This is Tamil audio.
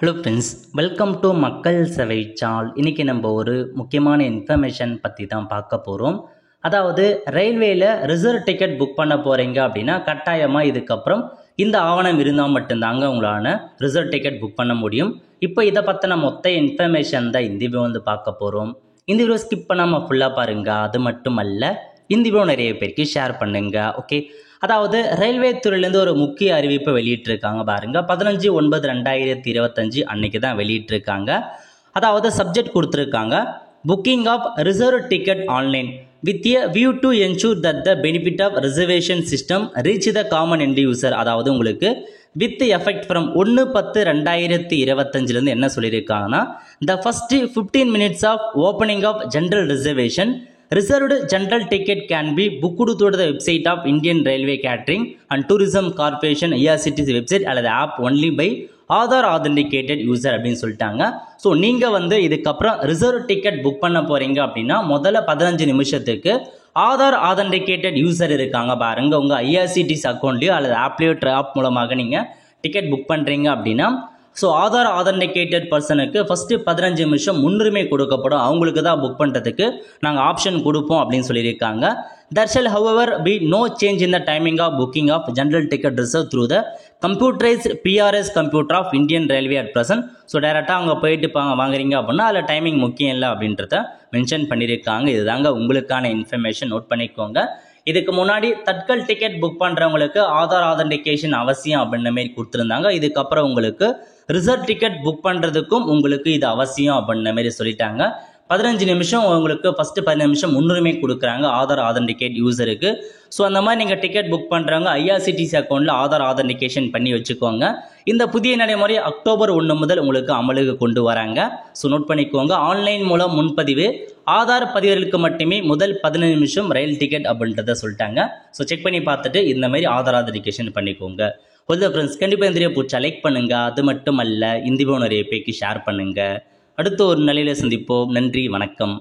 ஹலோ ஃப்ரெண்ட்ஸ், வெல்கம் டு மக்கள் சேவை சால். இன்றைக்கி நம்ம ஒரு முக்கியமான இன்ஃபர்மேஷன் பற்றி தான் பார்க்க போகிறோம். அதாவது ரயில்வேயில் ரிசர்வ் டிக்கெட் புக் பண்ண போகிறீங்க அப்படின்னா கட்டாயமாக இதுக்கப்புறம் இந்த ஆவணம் இருந்தால் மட்டும்தாங்க உங்களால் ரிசர்வ் டிக்கெட் புக் பண்ண முடியும். இப்போ இதை பற்றின மொத்த இன்ஃபர்மேஷன் தான் இந்த வீடியோ வந்து பார்க்க போகிறோம். இந்த வீடியோ ஸ்கிப் பண்ணாமல் ஃபுல்லாக பாருங்கள். அது மட்டும் அல்ல, இந்த வீடியோ நிறைய பேருக்கு ஷேர் பண்ணுங்க. ஓகே, அதாவது ரயில்வே துறையிலேருந்து ஒரு முக்கிய அறிவிப்பை வெளியிட்டிருக்காங்க பாருங்க. 15/9/2025 அன்னைக்கு தான் வெளியிட்டிருக்காங்க. அதாவது சப்ஜெக்ட் கொடுத்துருக்காங்க, booking of reserve ticket online with a view to ensure that the benefit of reservation system reach the common end user. அதாவது உங்களுக்கு வித் எஃபெக்ட் ஃப்ரம் 1/10/2025 என்ன சொல்லியிருக்காங்கன்னா, the first 15 minutes of opening of general reservation Reserved general ticket can be booked through the website of Indian Railway Catering and Tourism Corporation IRCTC website அல்லது app only by Aadhaar authenticated user அப்படின்னு சொல்லிட்டாங்க. ஸோ நீங்கள் வந்து இதுக்கப்புறம் ரிசர்வ் டிக்கெட் புக் பண்ண போகிறீங்க அப்படின்னா முதல்ல 15 நிமிஷத்துக்கு ஆதார் ஆதென்டிகேட்டட் யூசர் இருக்காங்க பாருங்க, உங்கள் ஐஆர்சிடிசி அக்கௌண்ட்லையோ அல்லது ஆப்லேயோ ஆப் மூலமாக நீங்கள் டிக்கெட் புக் பண்ணுறீங்க அப்படின்னா ஸோ ஆதார் ஆதென்டிகேட்டட் பர்சனுக்கு ஃபஸ்ட்டு 15 நிமிஷம் முன்னுரிமை கொடுக்கப்படும். அவங்களுக்கு தான் புக் பண்ணுறதுக்கு நாங்கள் ஆப்ஷன் கொடுப்போம் அப்படின்னு சொல்லியிருக்காங்க. There shall however be no change in the timing of booking of general ticket reserved through the computerized PRS computer of Indian Railway at present. So டைரெக்டாக அவங்க போயிட்டு வாங்குறீங்க அப்படின்னா அதில் டைமிங் முக்கியம் இல்லை அப்படின்றத மென்ஷன் பண்ணியிருக்காங்க. இதுதாங்க உங்களுக்கான இன்ஃபர்மேஷன், நோட் பண்ணிக்கோங்க. இதுக்கு முன்னாடி தட்கல் டிக்கெட் புக் பண்ணுறவங்களுக்கு ஆதார் ஆதென்டிகேஷன் அவசியம் அப்படின்ற மாரி கொடுத்துருந்தாங்க. இதுக்கப்புறம் உங்களுக்கு ரிசர்வ் டிக்கெட் புக் பண்ணுறதுக்கும் உங்களுக்கு இது அவசியம் அப்படின்ற மாரி சொல்லிட்டாங்க. 15 நிமிஷம் உங்களுக்கு ஃபஸ்ட்டு 15 நிமிஷம் முன்னுரிமை கொடுக்குறாங்க ஆதார் ஆதென்டிகேட் யூசருக்கு. ஸோ அந்த மாதிரி நீங்கள் டிக்கெட் புக் பண்ணுறவங்க ஐஆர்சிடிசி அக்கௌண்ட்டில் ஆதார் ஆதென்டிகேஷன் பண்ணி வச்சுக்கோங்க. இந்த புதிய நடைமுறை அக்டோபர் 1 முதல் உங்களுக்கு அமலுக்கு கொண்டு வராங்க. ஸோ நோட் பண்ணிக்கோங்க. ஆன்லைன் மூலம் முன்பதிவு ஆதார் பதிவர்களுக்கு மட்டுமே முதல் 15 நிமிஷம் ரயில் டிக்கெட் அப்படின்றத சொல்லிட்டாங்க. ஸோ செக் பண்ணி பார்த்துட்டு இந்த மாதிரி ஆதார் ஆதென்டிகேஷன் பண்ணிக்கோங்க. ஓகே ஃப்ரெண்ட்ஸ், கண்டிப்பாக இந்த வீடியோ பிடிச்சா லைக் பண்ணுங்கள். அது மட்டும் அல்ல, இந்த வீடியோ நிறைய பேருக்கு ஷேர் பண்ணுங்கள். அடுத்து ஒரு நிலையில் சந்திப்போம். நன்றி, வணக்கம்.